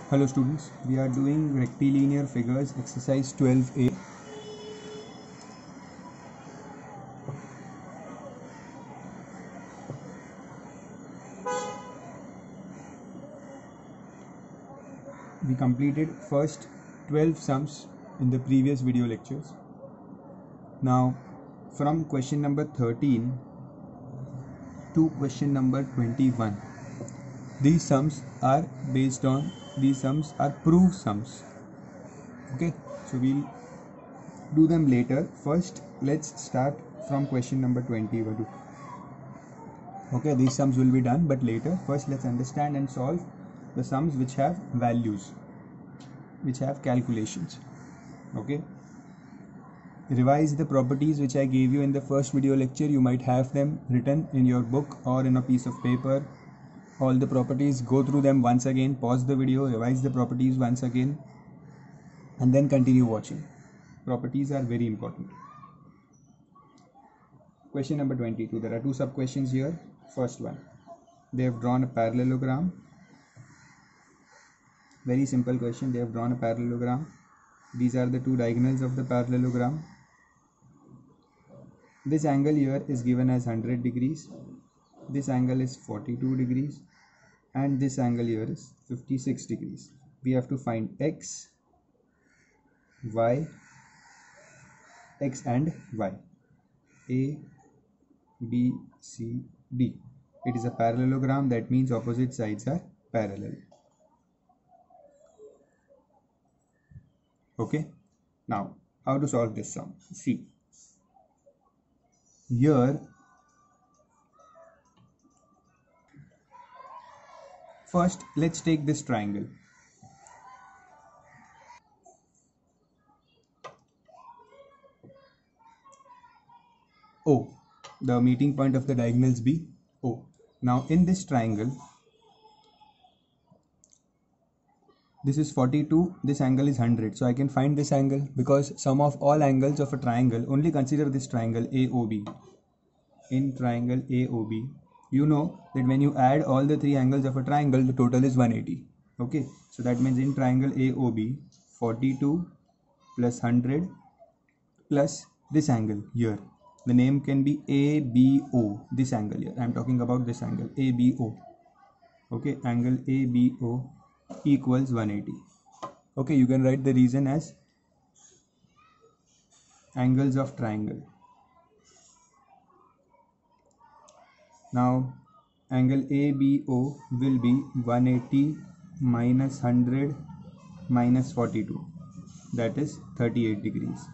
Hello students, we are doing rectilinear figures exercise 12a. We completed first 12 sums in the previous video lectures. Now from question number 13 to question number 21, these sums are proof sums. Okay, so we'll do them later. First let's start from question number 21. Okay, these sums will be done but later. First let's understand and solve the sums which have values, which have calculations. Okay, revise the properties which I gave you in the first video lecture. You might have them written in your book or in a piece of paper. All the properties, go through them once again, pause the video, revise the properties once again, and then continue watching. Properties are very important. Question number 22. There are two sub questions here. First one, they have drawn a parallelogram. Very simple question. They have drawn a parallelogram. These are the two diagonals of the parallelogram. This angle here is given as 100 degrees. This angle is 42 degrees. And this angle here is 56 degrees. We have to find x, y, x and y. A, B, C, D. It is a parallelogram, that means opposite sides are parallel. Okay, now how to solve this sum? See, here first let's take this triangle. O, the meeting point of the diagonals be O. Now in this triangle, this is 42, this angle is 100, so I can find this angle because sum of all angles of a triangle. Only consider this triangle AOB. In triangle AOB, you know that when you add all the three angles of a triangle, the total is 180. Okay, so that means in triangle AOB, 42 plus 100 plus this angle here, the name can be ABO. This angle here, I am talking about this angle ABO. Okay, angle ABO equals 180. Okay, you can write the reason as angles of triangle. Now angle ABO will be 180 minus 100 minus 42, that is 38 degrees.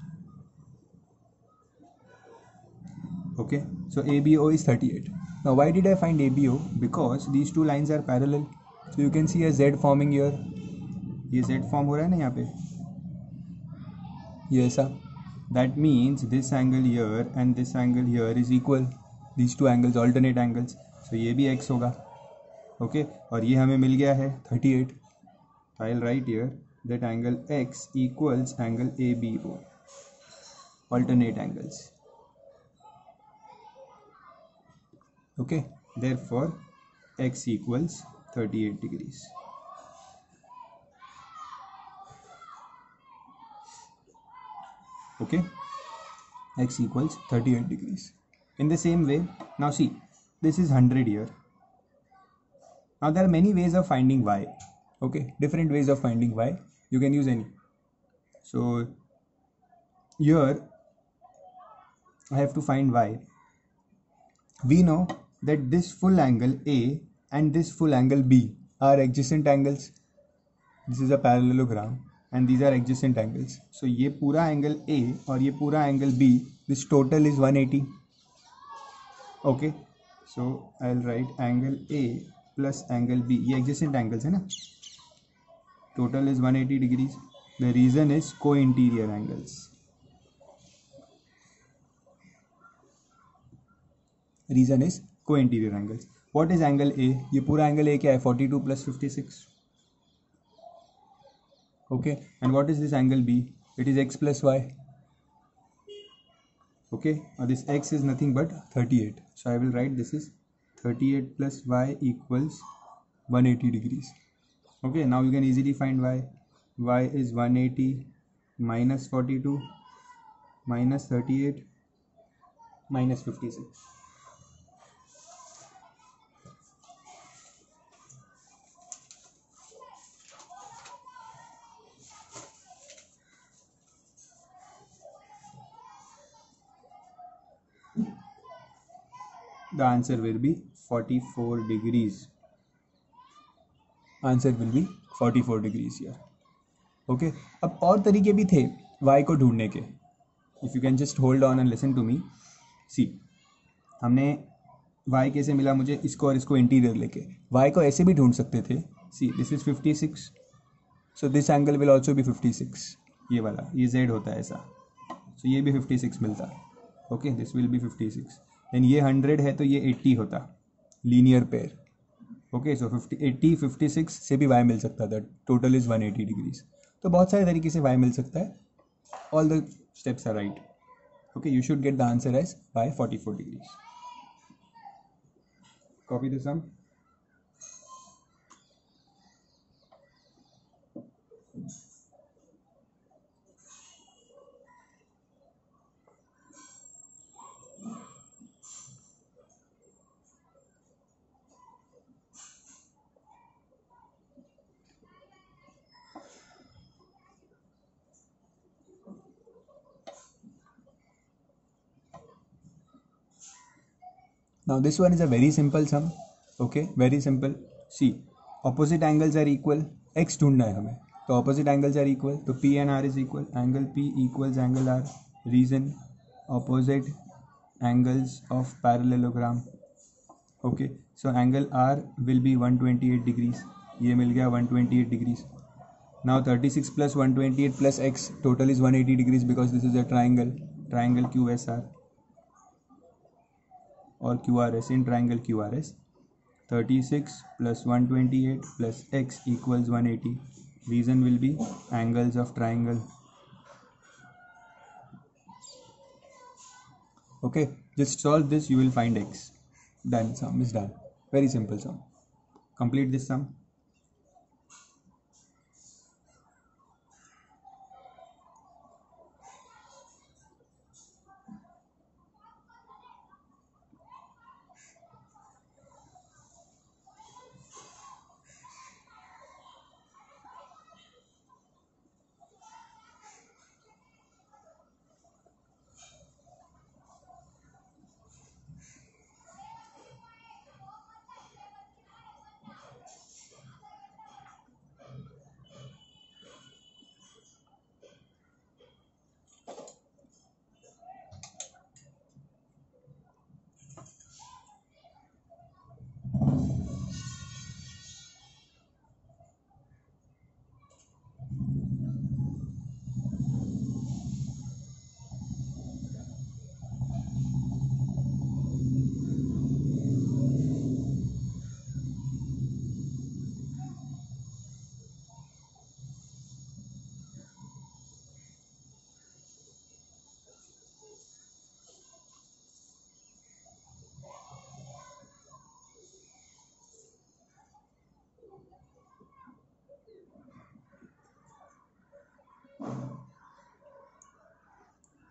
Okay, so ABO is 38. Now why did I find ABO? Because these two lines are parallel. So you can see a Z forming here. ये Z form हो रहा है ना यहाँ पे, ये ऐसा. That means this angle here and this angle here is equal. These two angles alternate angles. So ये भी x होगा. Okay, और ये हमें मिल गया है 38. I'll write here that angle x equals angle ABO. Alternate angles. Okay, therefore x equals 38 degrees. Okay, x equals 38 degrees. In the same way, now see, this is 100 here. Now there are many ways of finding y. Okay, different ways of finding y. You can use any. So here I have to find y. We know that this full angle A and this full angle B are adjacent angles. This is a parallelogram and these are adjacent angles. So ये पूरा angle A और ये पूरा angle B, this total is 180. Okay, so I'll write angle A plus angle B. ये adjacent angles है ना. Total is 180 degrees. The reason is co-interior angles. Reason is co-interior angles. What is angle A? ये पूरा angle A क्या है? 42 plus 56. Okay, and what is this angle B? It is x plus y. Okay, now this x is nothing but 38. So I will write this is 38 plus y equals 180 degrees. Okay, now you can easily find y. Y is 180 minus 42 minus 38 minus 56. The answer will be 44 degrees. Answer will be 44 degrees here. Okay, अब और तरीके भी थे y को ढूंढने के. If you can just hold on and listen to me. See, हमने y कैसे मिला मुझे, इसको और इसको इंटीरियर लेके y को ऐसे भी ढूंढ सकते थे. See, this is 56, so this angle will also be 56. ये वाला, ये z होता है ऐसा, so ये भी 56 मिलता. Okay, this will be 56. Then ये 100 है तो ये 80 होता, लीनियर पेयर. ओके, सो 80 56 से भी y मिल सकता था. Total is 180 degrees. तो बहुत सारे तरीके से y मिल सकता है. All the steps are right. Okay, you should get the answer as y 44 degrees. Copy the sum. Now this one is a very simple sum. Okay, very simple. See, opposite angles are equal. X ढूंढना है हमें, तो opposite angles are equal, तो P and R is equal. Angle P equals angle R. Reason, opposite angles of parallelogram. Okay, so angle R will be 128 degrees. ये मिल गया 128 degrees. Now 36 plus 128 plus X total is 180 degrees because this is a triangle. Triangle QSR or QRS. In triangle QRS, 36 plus 128 plus X equals 180. Reason will be angles of triangle. Okay, just solve this, you will find X. Done, sum is done. Very simple sum. Complete this sum.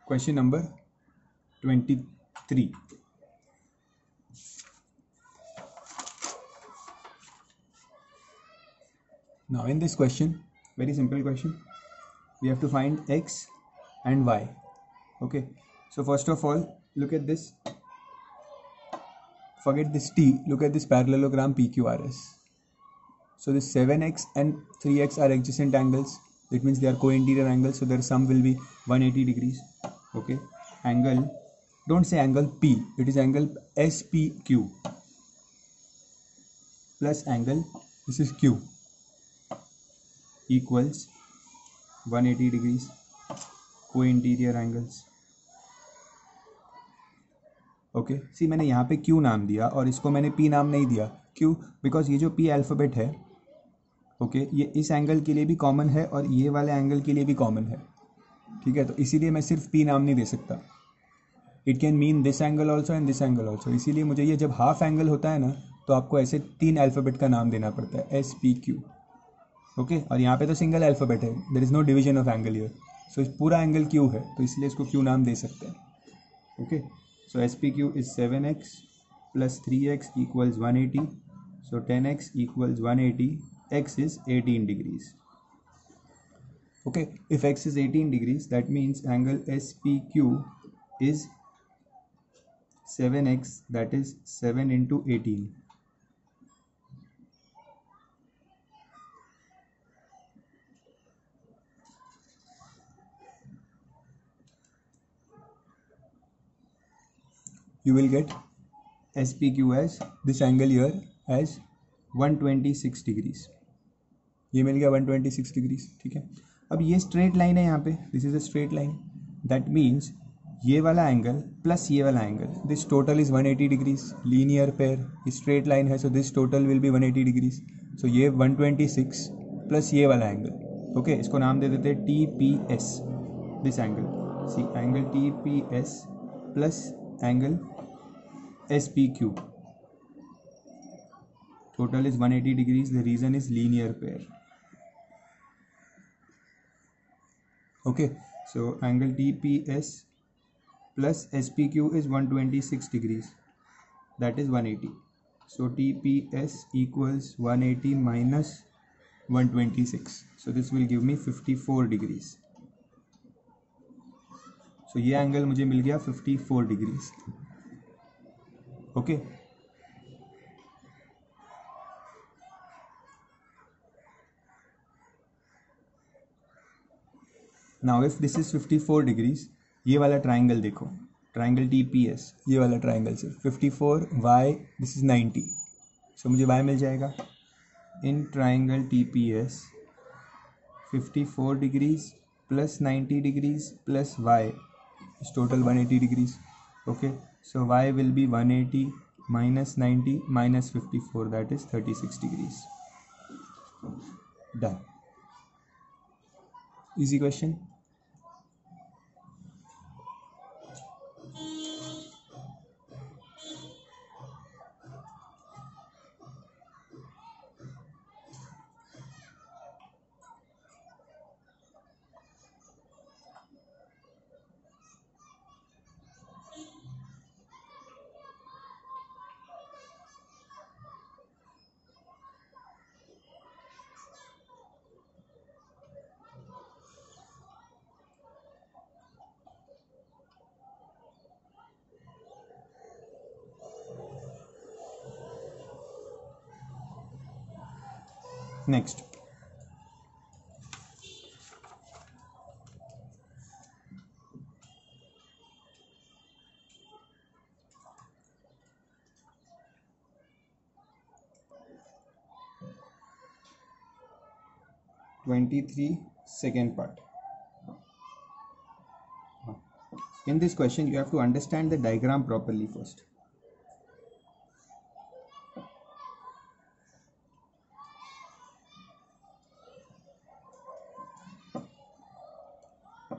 Question number 23. Now in this question, very simple question, we have to find X and Y. Okay, so first of all, look at this, forget this T, look at this parallelogram PQRS. So this 7x and 3x are adjacent angles, that means they are co-interior angles, so their sum will be 180 degrees. Okay, angle, don't say angle P, it is angle SPQ plus angle, this is Q, equals 180 degrees, co-interior angles. Okay, सी मैंने यहाँ पे Q नाम दिया और इसको मैंने P नाम नहीं दिया. क्यों? बिकॉज ये जो P अल्फ़ाबेट है, ओके, ये इस एंगल के लिए भी कॉमन है और ये वाले एंगल के लिए भी कॉमन है. ठीक है, तो इसीलिए मैं सिर्फ P नाम नहीं दे सकता. It can mean this angle also and this angle also. इसीलिए मुझे ये जब हाफ एंगल होता है ना, तो आपको ऐसे 3 अल्फ़ाबेट का नाम देना पड़ता है, SPQ. ओके और यहाँ पे तो सिंगल अल्फ़ाबेट है, there is no division of angle here, so इस पूरा एंगल क्यू है तो इसलिए इसको क्यू नाम दे सकते हैं. Okay so S P Q is 7x plus 3x equals 180, so 10x equals 180, x is 18 degrees. Okay, if x is 18 degrees, that means angle SPQ is 7x, that is 7 into 18. You will get SPQ as this angle here as 126 degrees. ये मिल गया 126 degrees. ठीक है, अब ये straight line है यहाँ पे, this is a straight line, that means ये वाला एंगल प्लस ये वाला angle, this total is 180 degrees. Linear pair straight line है, so this total will be 180 degrees. So ये 126 प्लस ये वाला एंगल. ओके इसको नाम दे देते हैं T P S. This angle, see angle T P S plus angle S P Q. Total is 180 degrees. The reason is linear pair. Okay, so angle TPS plus SPQ is 126 degrees. That is 180. So TPS equals 180 minus 126. So this will give me 54 degrees. So ये angle मुझे मिल गया 54 degrees. Okay. Now if this is 54 degrees, ये वाला triangle देखो, triangle TPS, ये वाला triangle से 54 y, this is 90, सो मुझे y मिल जाएगा. In triangle TPS 54 degrees plus 90 degrees plus y is total 180 degrees. Okay so y will be 180 minus 90 minus 54, that is 36 degrees. Done. Easy question. Next, second part. In this question, you have to understand the diagram properly first.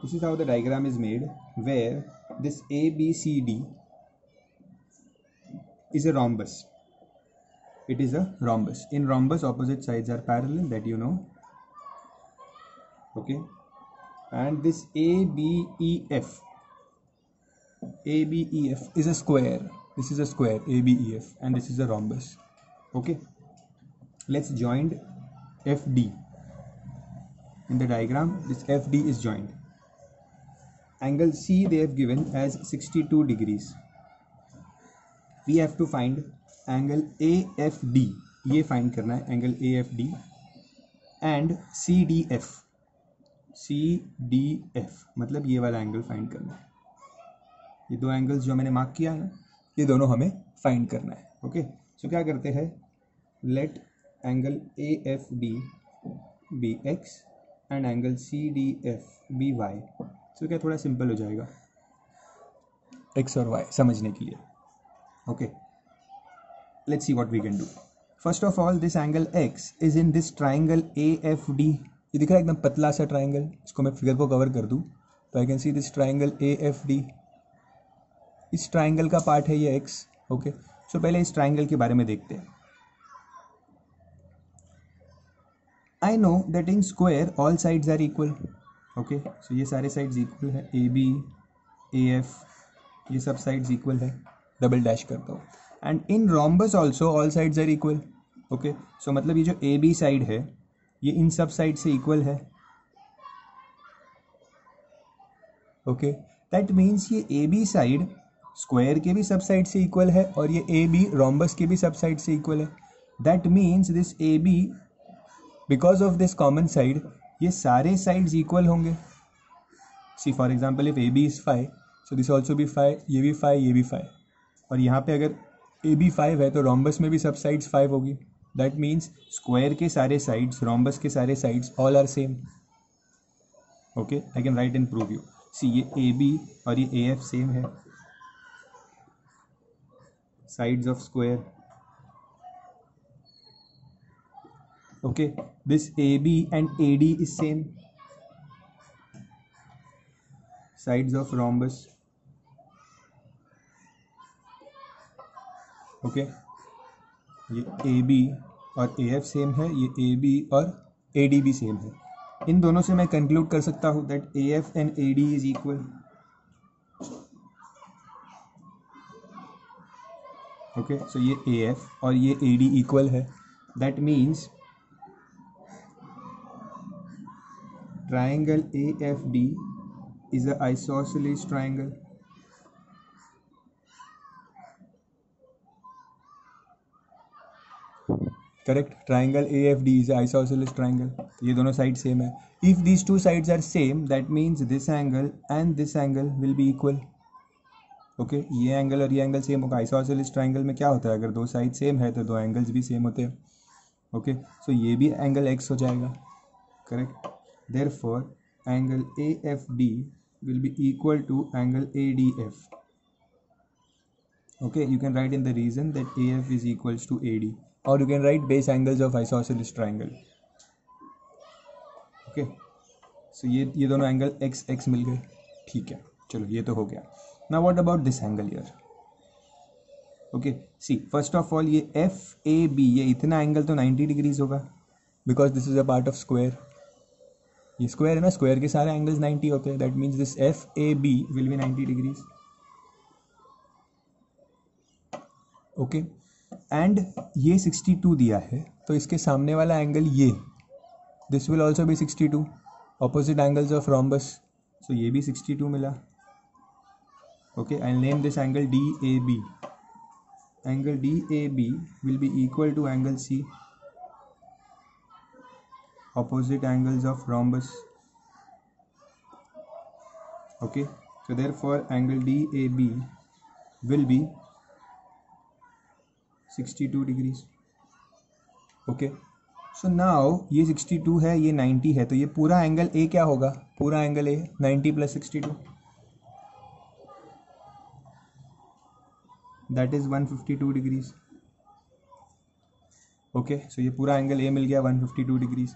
This is how the diagram is made, where this ABCD is a rhombus. It is a rhombus. In rhombus, opposite sides are parallel, that you know. Okay, and this ABEF is a square. This is a square, ABEF, and this is a rhombus. Okay, let's join FD. In the diagram, this FD is joined. Angle C they have given as 62 degrees. We have to find angle AFD. ये find करना है, angle AFD and CDF. CDF मतलब ये वाला angle find करना है. ये दो एंगल्स जो मैंने मार्क किया है ना, ये दोनों हमें फाइंड करना है. ओके सो क्या करते हैं, let angle AFD be x and angle CDF be y. So क्या थोड़ा सिंपल हो जाएगा x और y समझने के लिए. Okay let's see what we can do. First of all this angle x is in this triangle AFD. ये दिख रहा है एकदम पतला सा ट्राइंगल. इसको मैं फिगर को कवर कर दूं तो I can see this triangle AFD. इस ट्राइंगल का पार्ट है ये x. ओके सो पहले इस ट्राइंगल के बारे में देखते हैं. I know that in square all sides are equal. Okay, so ये सारे sides equal है, AB, AF, ये सब sides equal है, डबल डैश करता हूँ. And in rhombus also all sides are equal. Okay, so मतलब ये जो AB side है ये इन सब साइड से इक्वल है. ओके, दैट मीन्स ये AB साइड स्क्वायर के भी सब साइड से इक्वल है और ये AB रोम्बस के भी सब साइड से इक्वल है. That means this AB because of this common side ये सारे साइड्स इक्वल होंगे. See for example if AB is 5, so this also भी 5, ये भी 5, ये भी 5. और यहाँ पे अगर AB 5 है तो रोम्बस में भी सब साइड्स 5 होगी. दैट मीन्स स्क्वायर के सारे साइड्स, रोम्बस के सारे sides all are same. Okay, I can write and prove you. See ये AB और ये AF सेम है, sides of square. Okay, this AB and AD is same, sides of rhombus. Okay, ये AB और AF same है, ये AB और AD भी सेम है. इन दोनों से मैं कंक्लूड कर सकता हूँ that AF and AD is equal. Okay, so ये AF और ये AD इक्वल है. That means triangle AFD is a isosceles triangle. Correct, triangle AFD is a isosceles triangle. ये दोनों साइड सेम है. If these two sides are same, that means this angle and this angle will be equal. Okay, ये angle और ये angle same होगा. Isosceles triangle में क्या होता है, अगर दो साइड सेम है तो दो एंगल्स भी सेम होते हैं. ओके, सो ये भी एंगल x हो जाएगा. Correct, therefore angle AFD will be equal to angle ADF. Okay, you can write in the reason that AF is equals to AD, or you can write base angles of isosceles triangle. Okay, so ये दोनों angle x x मिल गए. ठीक है, चलो ये तो हो गया. Now what about this angle here? Okay, see first of all ये FAB, ये इतना एंगल तो 90 डिग्रीज होगा because this is a part of square. ये स्क्वायर है ना, स्क्वायर के सारे एंगल्स 90 होते हैं. That means this FAB will be 90 degrees. Okay, and ये 62 दिया है तो इसके सामने वाला एंगल ये, this will also be 62, opposite angles of rhombus. So ये भी 62 मिला. Okay, I name this angle DAB. Angle DAB will be equal to angle C, opposite angles of rhombus. Okay, so therefore angle DAB will be 62 degrees. Okay, so now ये 62 है, ये 90 है, तो ये पूरा एंगल A क्या होगा, पूरा angle A 90 plus 62, that is 152 degrees. Okay, so ये पूरा एंगल A मिल गया 152 degrees.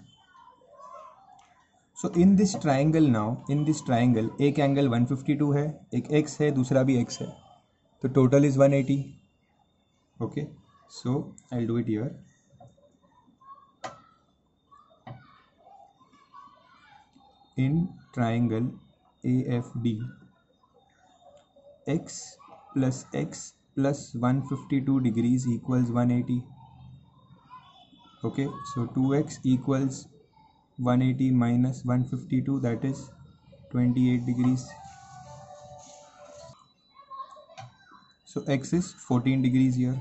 So in this triangle now, in this triangle एक एंगल 152 है, एक x है, दूसरा भी x है, तो total is 180. Okay, so I do it here. In triangle AFD x plus 152 degrees equals 180. Okay, so 2x equals 180 minus 152, that is 28 degrees. So x is 14 degrees here.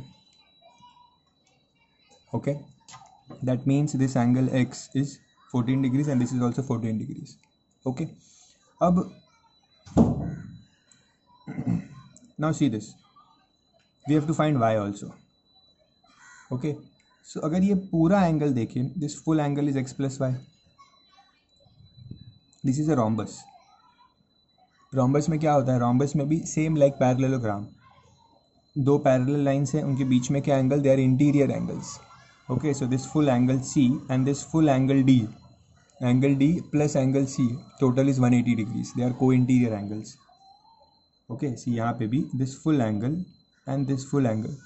Okay, that means this angle x is 14 degrees and this is also 14 degrees. Okay, अब now see this, we have to find y also. Okay, so अगर ये पूरा angle देखें, this full angle is x plus y. This is a rhombus. Rhombus में क्या होता है, rhombus में भी सेम लाइक पैरेललोग्राम, दो पैरेलल लाइंस हैं, उनके बीच में क्या angle, they are interior angles. Okay, so this full angle C and this full angle D, angle D plus angle C total is 180 degrees, they are co interior angles. Okay, see यहाँ पे भी this full angle and this full angle,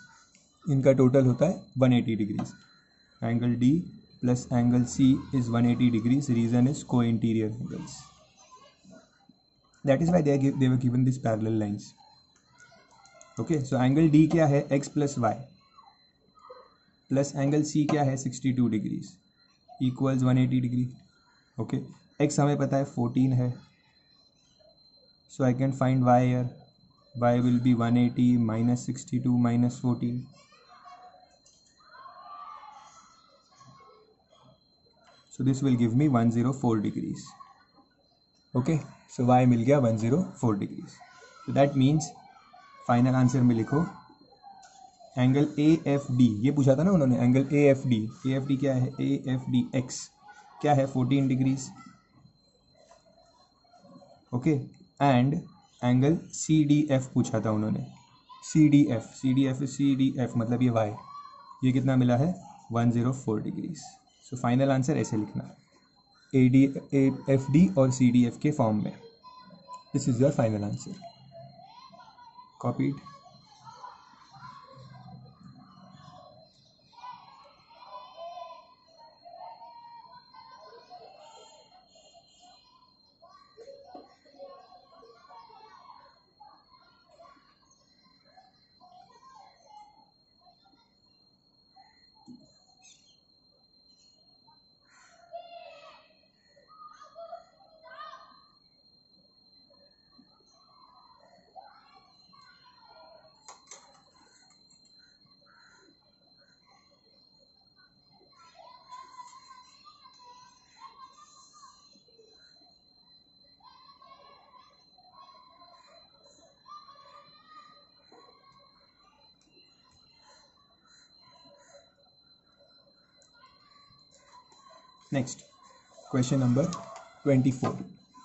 इनका total होता है 180 degrees. Angle D plus angle C is 180 degrees. Reason is co-interior angles. That is why they were given these parallel lines. Okay, so angle D क्या है? X plus Y plus angle C क्या है? 62 degrees equals 180 degree. Okay, X हमें पता है 14 है, so I can find Y here. Y will be 180 minus 62 minus 14. So this will give me 104 degrees. Okay, so Y मिल गया 104 degrees. So that means final answer में लिखो angle A F D, ये पूछा था ना उन्होंने, एंगल ए एफ डी क्या है? ए एफ डी एक्स क्या है? 14 degrees. Okay, and angle C D F पूछा था उन्होंने, सी डी एफ मतलब ये वाई, ये कितना मिला है? 104 डिग्रीज. सो फाइनल आंसर ऐसे लिखना, A D A F D और सी डी एफ के फॉर्म में. This is your final answer. Copied. Next, question number 24.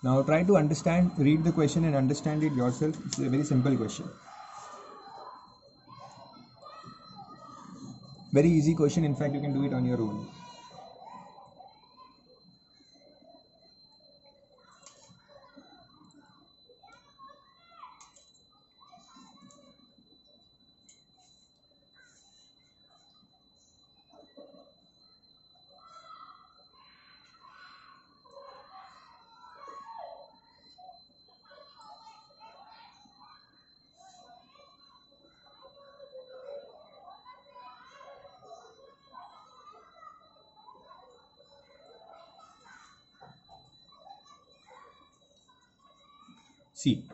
Now try to understand, read the question and understand it yourself. It's a very simple question. Very easy question. In fact, you can do it on your own. See,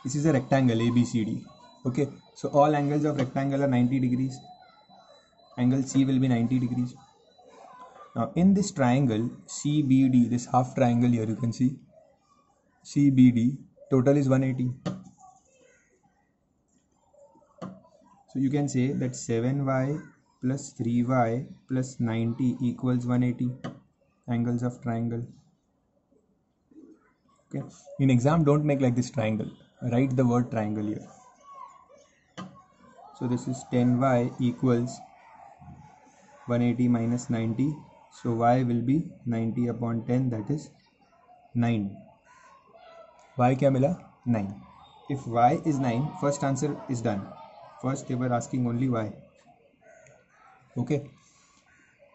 this is a rectangle ABCD. Okay, so all angles of rectangle are 90 degrees. Angle C will be 90 degrees. Now in this triangle CBD, this half triangle here, you can see CBD total is 180. So you can say that 7y plus 3y plus 90 equals 180 angles of triangle. Okay, in exam don't make like this triangle, write the word triangle here. So this is 10y equals 180 minus 90, so y will be 90 upon 10, that is 9. Y क्या मिला? 9. If y is 9, first answer is done. First they were asking only y. Okay,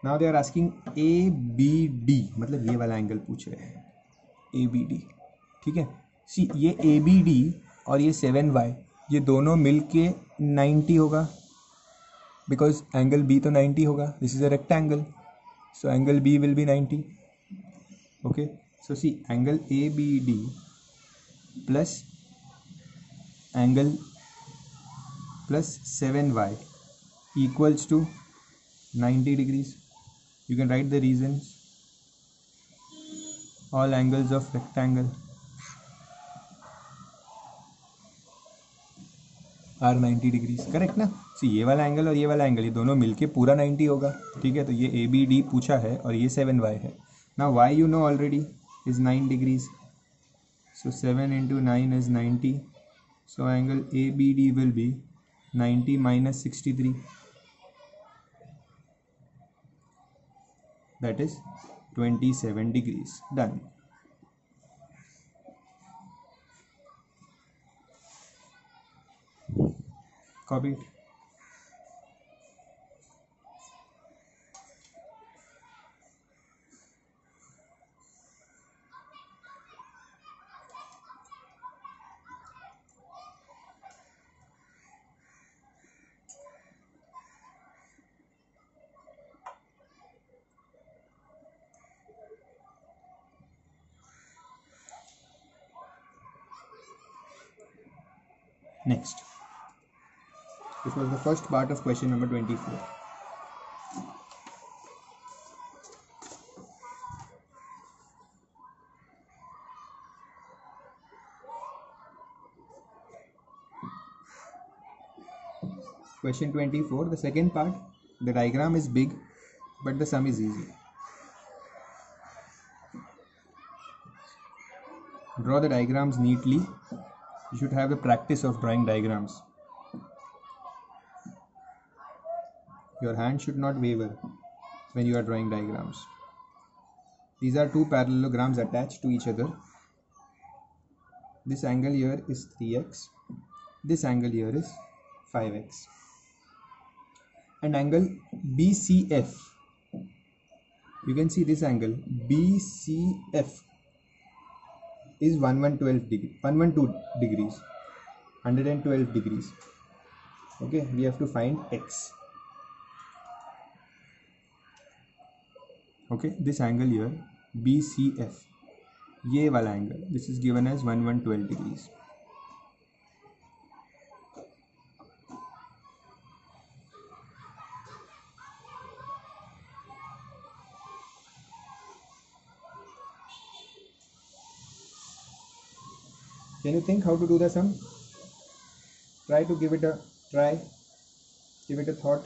now they are asking ABD, मतलब ये वाला angle पूछ रहे हैं, ABD. ठीक है, सी ये ABD और ये 7y ये दोनों मिलके 90 होगा, बिकॉज एंगल B तो 90 होगा. This is a rectangle, so angle B will be 90. Okay, so see angle ABD plus angle plus 7y equals to 90 degrees. You can write the reasons. All angles of rectangle are 90 degrees. Correct ना? See ये वाला angle और ये वाला angle ये दोनों मिलके पूरा 90 होगा. ठीक है, तो ये ए बी डी पूछा है और ये 7y है. ना y you know already is 9 degrees, so 7 into 9 is 90. So angle ABD will be 90 minus 63, that is 27 degrees. Done. Copy it. Next, this was the first part of question number 24. Question 24, the second part, the diagram is big but the sum is easy. Draw the diagrams neatly. You should have the practice of drawing diagrams. Your hand should not waver when you are drawing diagrams. These are two parallelograms attached to each other. This angle here is 3x. This angle here is 5x. And angle BCF, you can see this angle BCF is 112 degrees, 112 degrees. Okay, we have to find x. Okay, this angle here BCF, ये वाला angle, this is given as 112 degrees. Can you think how to do the sum? Try to give it a try, give it a thought.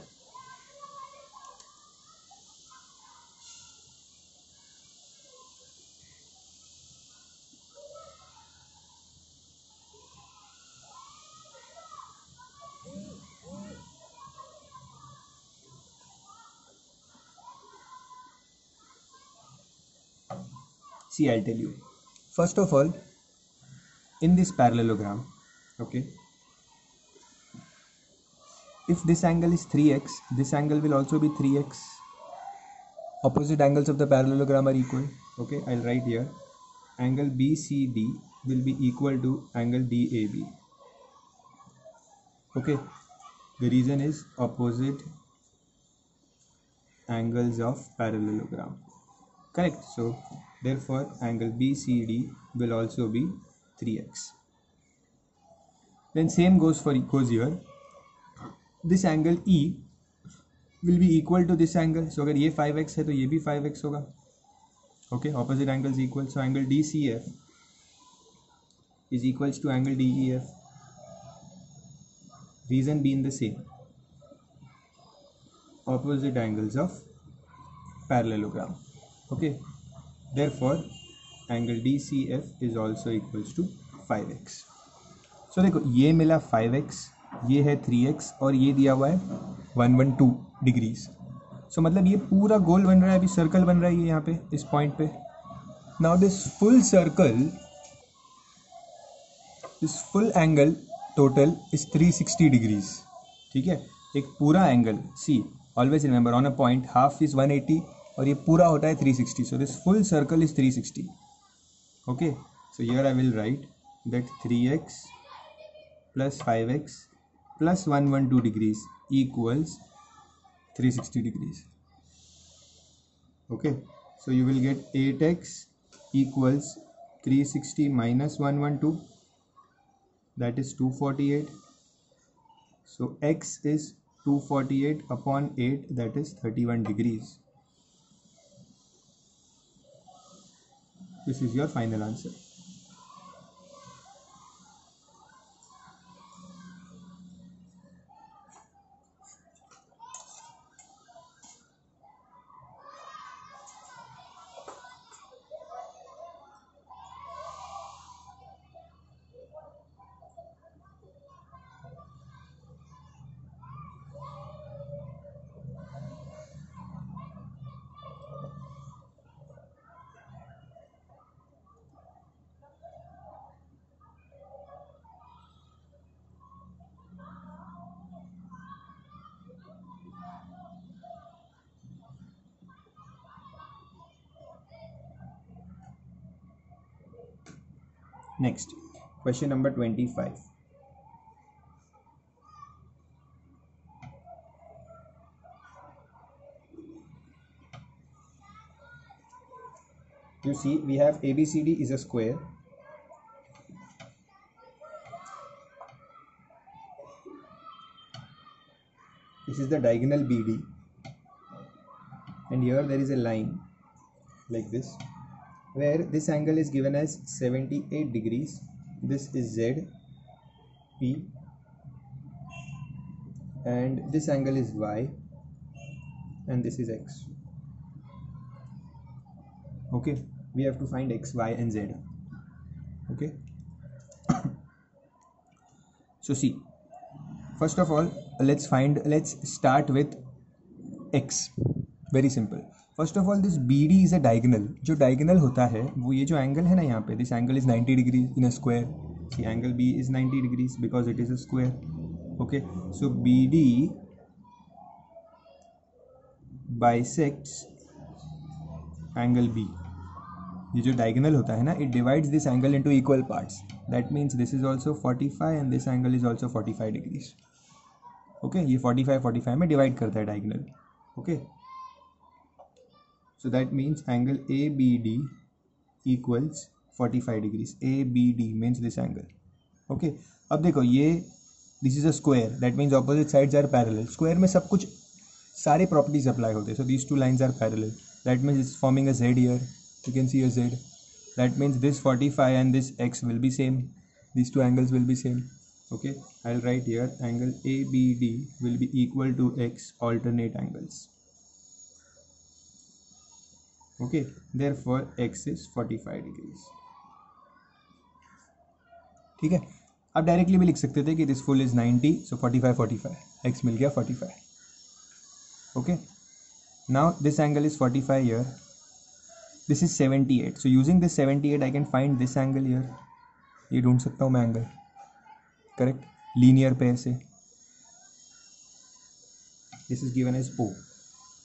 See, I'll tell you. First of all, in this parallelogram, okay, if this angle is 3x, this angle will also be 3x. Opposite angles of the parallelogram are equal. Okay, I'll write here angle BCD will be equal to angle DAB. Okay, the reason is opposite angles of parallelogram. Correct. So therefore angle BCD will also be 3x. Then same goes here. This angle E will be equal to this angle. So अगर ये 5x है तो ये भी 5x होगा. Okay, opposite angles equal. So angle DCF is equals to angle DEF. Reason being the same. Opposite angles of parallelogram. Okay, therefore angle DCF is also equals to 5x. So देखो ये मिला 5x, ये है 3x और ये दिया हुआ है 112 डिग्रीज. सो मतलब ये पूरा गोल बन रहा है, अभी सर्कल बन रहा है ये यहाँ पे इस पॉइंट पे. Now this full circle, this full angle total is 360 degrees. ठीक है, एक पूरा angle, see always remember on a point half is 180 और ये पूरा होता है 360. So this full circle is 360. Okay, so here I will write that 3x plus 5x plus 112 degrees equals 360 degrees. Okay, so you will get 8x equals 360 minus 112, that is 248. So x is 248 upon 8, that is 31 degrees. This is your final answer. Next, question number 25. You see, we have ABCD is a square. This is the diagonal BD, and here there is a line like this, where this angle is given as 78 degrees. This is Z, P, and this angle is Y, and this is X. Okay, we have to find X, Y, and Z. Okay. So see, first of all, let's start with X. Very simple. First of all, this BD is a diagonal. जो diagonal होता है वो ये जो angle है ना यहाँ पे, this angle is 90 degrees in a square. See, angle B is 90 degrees because it is a square. Okay, so BD bisects angle B. ये जो diagonal होता है ना, it divides this angle into equal parts. That means this is also 45 and this angle is also 45 degrees. Okay, ये 45 में divide करता है diagonal. Okay, so that means angle ABD equals 45 degrees. ABD means this angle. Okay, अब देखो ये this is a square. That means opposite sides are parallel. Square में सब कुछ सारे properties apply होते हैं. So these two lines are parallel. That means it's forming a Z here. You can see a Z. That means this 45 and this X will be same. These two angles will be same. Okay, I'll write here angle ABD will be equal to X alternate angles. Okay, therefore X is 45 degrees. ठीक है, आप directly भी लिख सकते थे कि this full is 90, so 45 X मिल गया 45. Okay, now this angle is 45 here. This is 78. So using this 78 I can find this angle here. ये ढूंढ सकता हूँ मैं एंगल. करेक्ट, लीनियर पेयर से. This is given as O.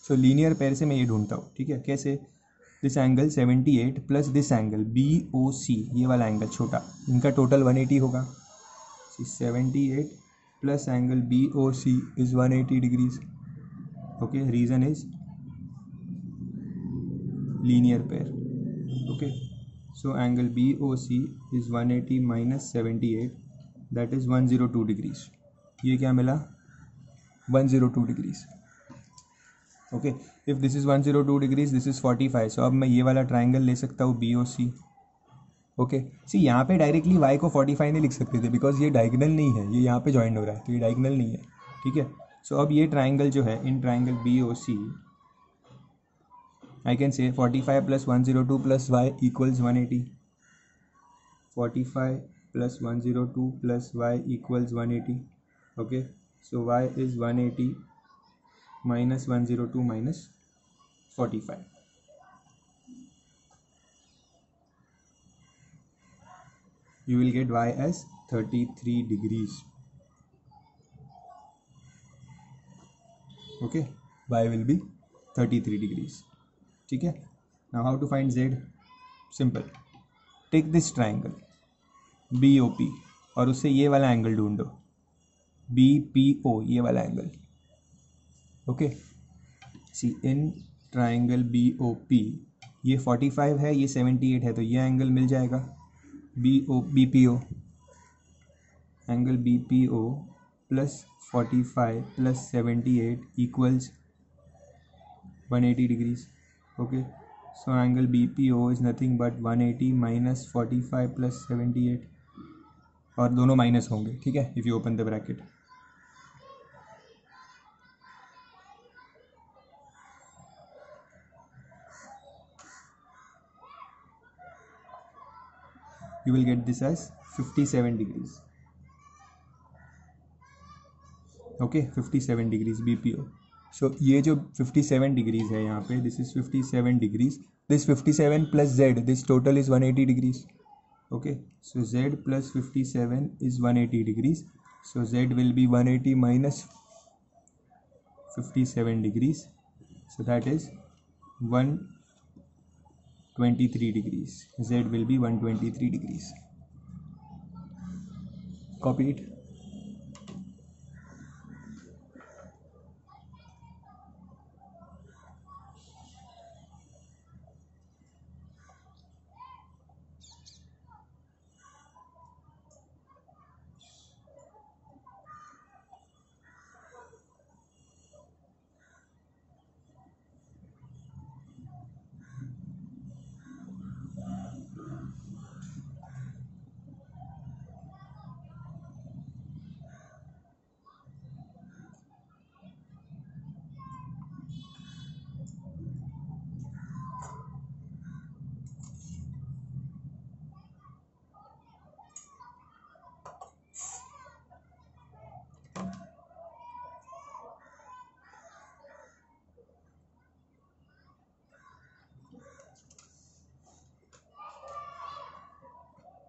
So linear pair से मैं ये ढूंढता हूँ. ठीक है, कैसे? This angle 78 plus this angle BOC, ये वाला एंगल छोटा, इनका टोटल 180 होगा. 78 plus angle BOC is 180 degrees. Okay, reason is linear pair. Okay, so angle BOC is 180 minus 78, that is 102 degrees. ये क्या मिला? 102 degrees. Okay, if this is 102 degrees, this is 45. So अब मैं ये वाला triangle ले सकता हूँ BOC. Okay, see यहाँ पे डायरेक्टली y को 45 नहीं लिख सकते थे बिकॉज ये डायगनल नहीं है, ये यहाँ पे ज्वाइन हो रहा है, तो ये डायगनल नहीं है. ठीक है, सो अब ये ट्राइंगल जो है, in triangle BOC I can say 45 plus 102 plus y equals 180. 45 plus 102 plus y equals 180. Okay, so y is 180 minus 102 minus 45. You will get y as 33 degrees. Okay, y will be 33 degrees. ठीक है, now how to find Z? Simple, take this triangle BOP और उससे ये वाला angle ढूंढो BPO, ये वाला angle. Okay, see in triangle BOP ये 45 है, ये 78 है, तो ये एंगल मिल जाएगा BPO. Angle BPO plus 45 plus 78 equals 180 degrees. Okay, so angle BPO is nothing but 180 minus 45 plus 78, और दोनों माइनस होंगे. ठीक है, if you open the bracket. You will get this as 57 degrees. Okay, 57 degrees BPO. So ये जो 57 degrees है यहाँ पे, this is 57 degrees. This 57 plus Z, this total is 180 degrees. Okay, so Z plus 57 is 180 degrees. So Z will be 180 minus 57 degrees, so that is 123 degrees. Z will be 123 degrees. Copy it.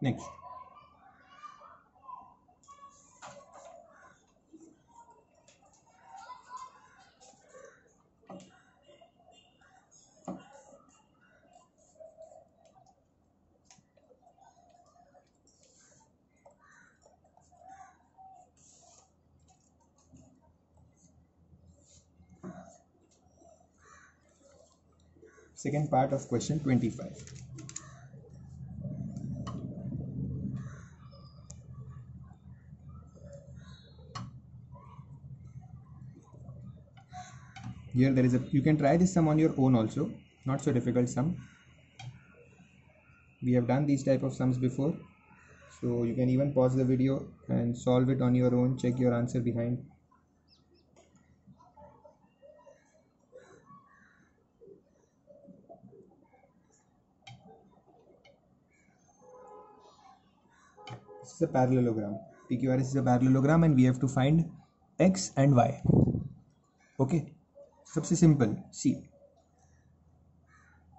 Next. Second part of question 25. Here there is a, you can try this sum on your own also, not so difficult sum. We have done these type of sums before, so you can even pause the video and solve it on your own, check your answer behind. This is a parallelogram. PQRS is a parallelogram and we have to find x and y. Okay, सबसे simple. See,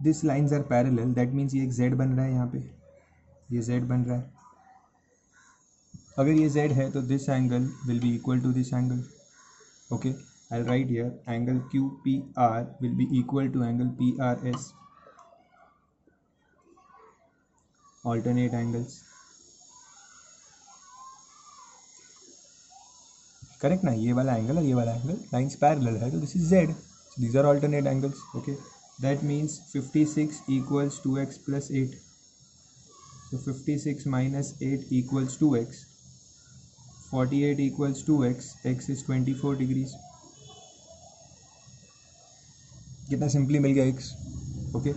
these lines are parallel. That means ये एक z बन रहा है यहाँ पे, ये z बन रहा है. अगर ये z है तो this angle will be equal to this angle. Okay, I'll write here angle QPR will be equal to angle PRS. Alternate angles. Correct ना, ये वाला एंगल और ये वाला एंगल लाइन्स पैरेलल है, तो this is z. So these are alternate angles. Okay, that means 56 equals 2x plus 8. So 56 minus 8 equals 2x. 48 equals 2x. X is 24 degrees. कितना simply मिल गया x. Okay,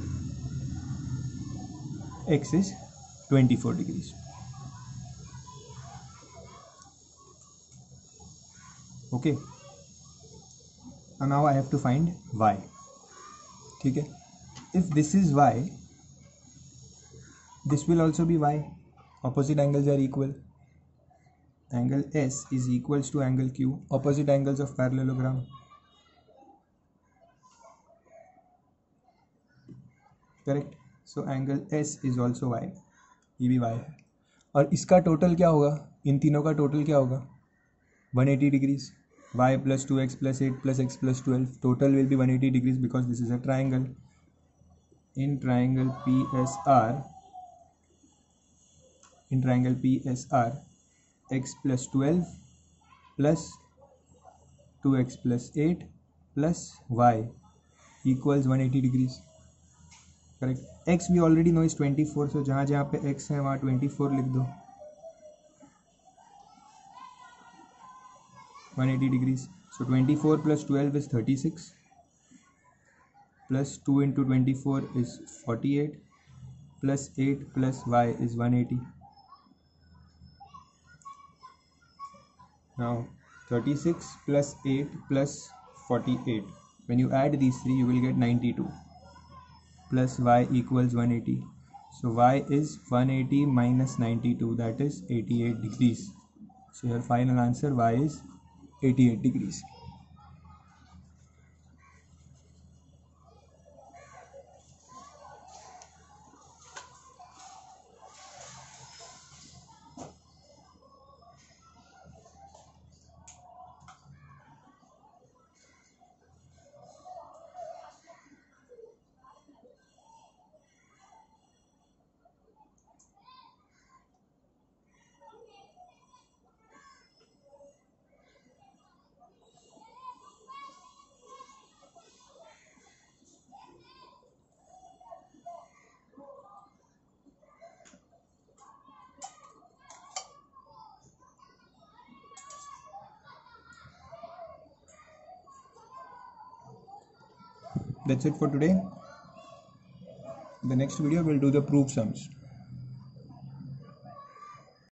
x is 24 degrees. Okay, and now I have to find y. ठीक है, if this is y, this will also be y. Opposite angles are equal. Angle S is equals to angle Q. Opposite angles of parallelogram. Correct. So angle S is also y. ये भी y है. और इसका total क्या होगा, इन तीनों का total क्या होगा, 180 degrees. Y plus 2x plus 8 plus x plus 12. Total will be 180 degrees because this is a triangle. In triangle PSR, x plus 12 plus 2x plus 8 plus y equals 180 degrees. Correct. X we already know is 24. So जहाँ जहाँ पे x है वहाँ 24 लिख दो. 180 degrees. So 24 plus 12 is 36. Plus 2 into 24 is 48. Plus 8 plus y is 180. Now 36 plus 8 plus 48. When you add these three, you will get 92. Plus y equals 180. So y is 180 minus 92. That is 88 degrees. So your final answer y is 88 degrees. That's it for today. In the next video we'll do the proof sums.